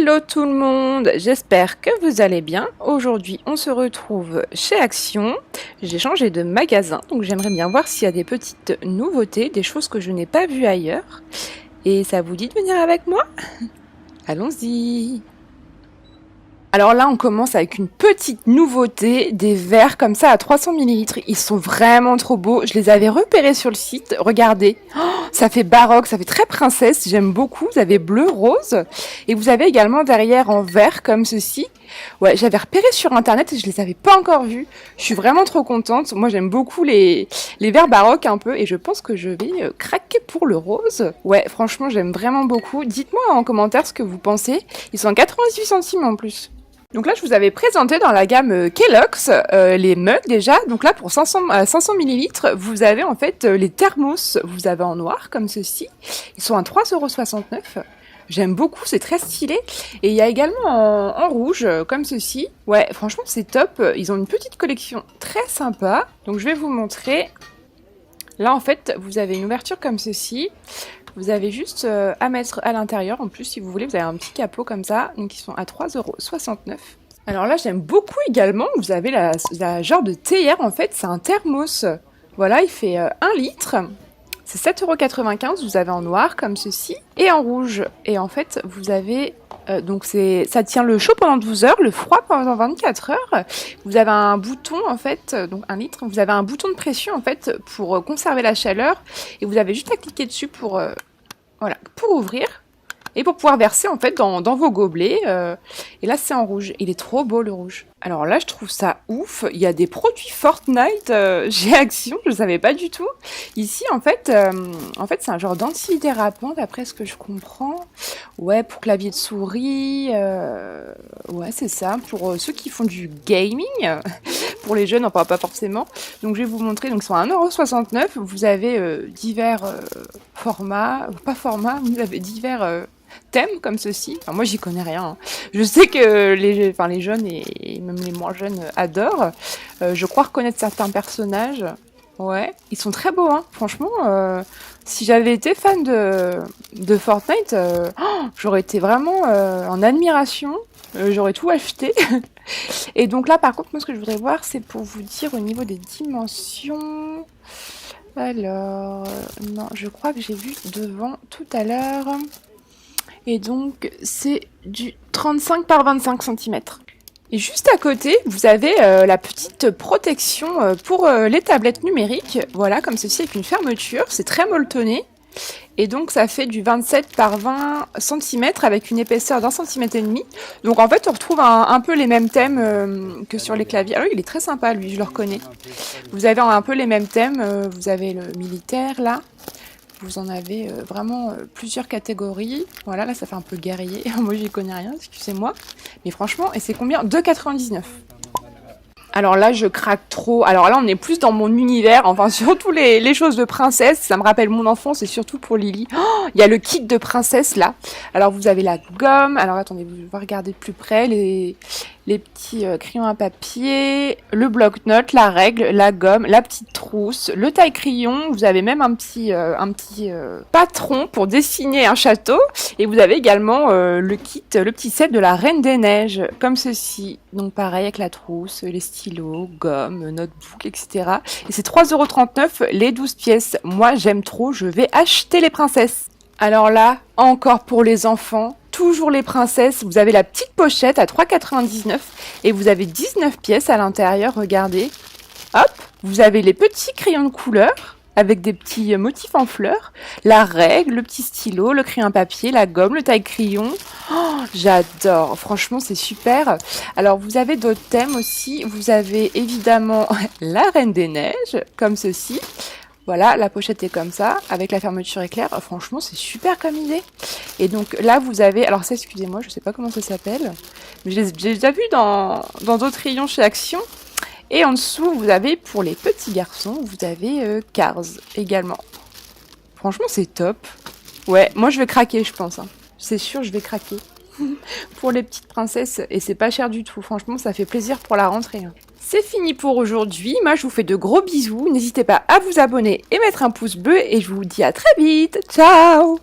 Hello tout le monde, j'espère que vous allez bien. Aujourd'hui on se retrouve chez Action. J'ai changé de magasin, donc j'aimerais bien voir s'il y a des petites nouveautés, des choses que je n'ai pas vues ailleurs. Et ça vous dit de venir avec moi? Allons-y. Alors là, on commence avec une petite nouveauté, des verres comme ça à 300 ml. Ils sont vraiment trop beaux. Je les avais repérés sur le site. Regardez, ça fait baroque, ça fait très princesse. J'aime beaucoup. Vous avez bleu, rose. Et vous avez également derrière en verre comme ceci. Ouais, j'avais repéré sur internet et je les avais pas encore vus. Je suis vraiment trop contente. Moi, j'aime beaucoup les verres baroques un peu et je pense que je vais craquer pour le rose. Ouais, franchement, j'aime vraiment beaucoup. Dites-moi en commentaire ce que vous pensez. Ils sont à 98 centimes en plus. Donc là, je vous avais présenté dans la gamme Kellogg's les mugs déjà. Donc là, pour 500 ml, vous avez en fait les thermos. Vous avez en noir comme ceci. Ils sont à 3,69 €. J'aime beaucoup, c'est très stylé. Et il y a également en rouge comme ceci. Ouais, franchement, c'est top. Ils ont une petite collection très sympa. Donc je vais vous montrer. Là, en fait, vous avez une ouverture comme ceci. Vous avez juste à mettre à l'intérieur. En plus, si vous voulez, vous avez un petit capot comme ça. Donc, ils sont à 3,69 €. Alors là, j'aime beaucoup également. Vous avez la genre de théière. En fait, c'est un thermos. Voilà, il fait 1 litre. C'est 7,95 €. Vous avez en noir comme ceci. Et en rouge. Et en fait, vous avez... donc ça tient le chaud pendant 12 heures, le froid pendant 24 heures. Vous avez un bouton en fait, donc 1 litre, vous avez un bouton de pression en fait pour conserver la chaleur et vous avez juste à cliquer dessus pour, voilà, pour ouvrir et pour pouvoir verser en fait dans vos gobelets. Et là c'est en rouge, il est trop beau le rouge. Alors là je trouve ça ouf, il y a des produits Fortnite chez Action, je ne savais pas du tout. Ici en fait c'est un genre d'antidérapant d'après ce que je comprends. Ouais, pour clavier de souris, ouais c'est ça, pour ceux qui font du gaming, pour les jeunes, enfin pas forcément. Donc je vais vous montrer, donc ils sont à 1,69 €, vous avez divers formats, pas formats, vous avez divers... thèmes comme ceci. Enfin, moi j'y connais rien. Hein. Je sais que les jeunes et même les moins jeunes adorent. Je crois reconnaître certains personnages. Ouais, ils sont très beaux. Hein. Franchement, si j'avais été fan de Fortnite, j'aurais été vraiment en admiration. J'aurais tout acheté. Et donc là, par contre, moi ce que je voudrais voir, c'est pour vous dire au niveau des dimensions. Alors, non, je crois que j'ai vu devant tout à l'heure. Et donc, c'est du 35 par 25 cm. Et juste à côté, vous avez la petite protection pour les tablettes numériques. Voilà, comme ceci, avec une fermeture. C'est très molletonné. Et donc, ça fait du 27 par 20 cm avec une épaisseur d'1,5 cm. Donc, en fait, on retrouve un peu les mêmes thèmes que sur les claviers. Ah oui, il est très sympa, lui, je le reconnais. Vous avez un peu les mêmes thèmes. Vous avez le militaire, là. Vous en avez vraiment plusieurs catégories. Voilà, là ça fait un peu guerrier. Moi j'y connais rien, excusez-moi. Mais franchement, et c'est combien? 2,99 €. Alors là, je craque trop. Alors là, on est plus dans mon univers. Enfin, surtout les choses de princesse. Ça me rappelle mon enfance et surtout pour Lily. Oh, il y a le kit de princesse là. Alors vous avez la gomme. Alors attendez, vous allez regarder de plus près. Les petits crayons à papier, le bloc-notes, la règle, la gomme, la petite trousse, le taille-crayon. Vous avez même un petit patron pour dessiner un château. Et vous avez également le kit, le petit set de la Reine des Neiges, comme ceci. Donc pareil avec la trousse, les stylos, gomme, notebook, etc. Et c'est 3,39 € les 12 pièces. Moi j'aime trop, je vais acheter les princesses. Alors là, encore pour les enfants, toujours les princesses, vous avez la petite pochette à 3,99 € et vous avez 19 pièces à l'intérieur, regardez. Hop, vous avez les petits crayons de couleur avec des petits motifs en fleurs, la règle, le petit stylo, le crayon à papier, la gomme, le taille-crayon. Oh, j'adore, franchement c'est super. Alors vous avez d'autres thèmes aussi, vous avez évidemment la Reine des Neiges, comme ceci. Voilà, la pochette est comme ça, avec la fermeture éclair. Franchement, c'est super comme idée. Et donc là, vous avez... Alors ça, excusez-moi, je sais pas comment ça s'appelle. Mais j'ai déjà vu dans d'autres rayons chez Action. Et en dessous, vous avez, pour les petits garçons, vous avez Cars également. Franchement, c'est top. Ouais, moi, je vais craquer, je pense. Hein. C'est sûr, je vais craquer. Pour les petites princesses. Et c'est pas cher du tout. Franchement, ça fait plaisir pour la rentrée. Hein. C'est fini pour aujourd'hui, moi je vous fais de gros bisous, n'hésitez pas à vous abonner et mettre un pouce bleu et je vous dis à très vite, ciao!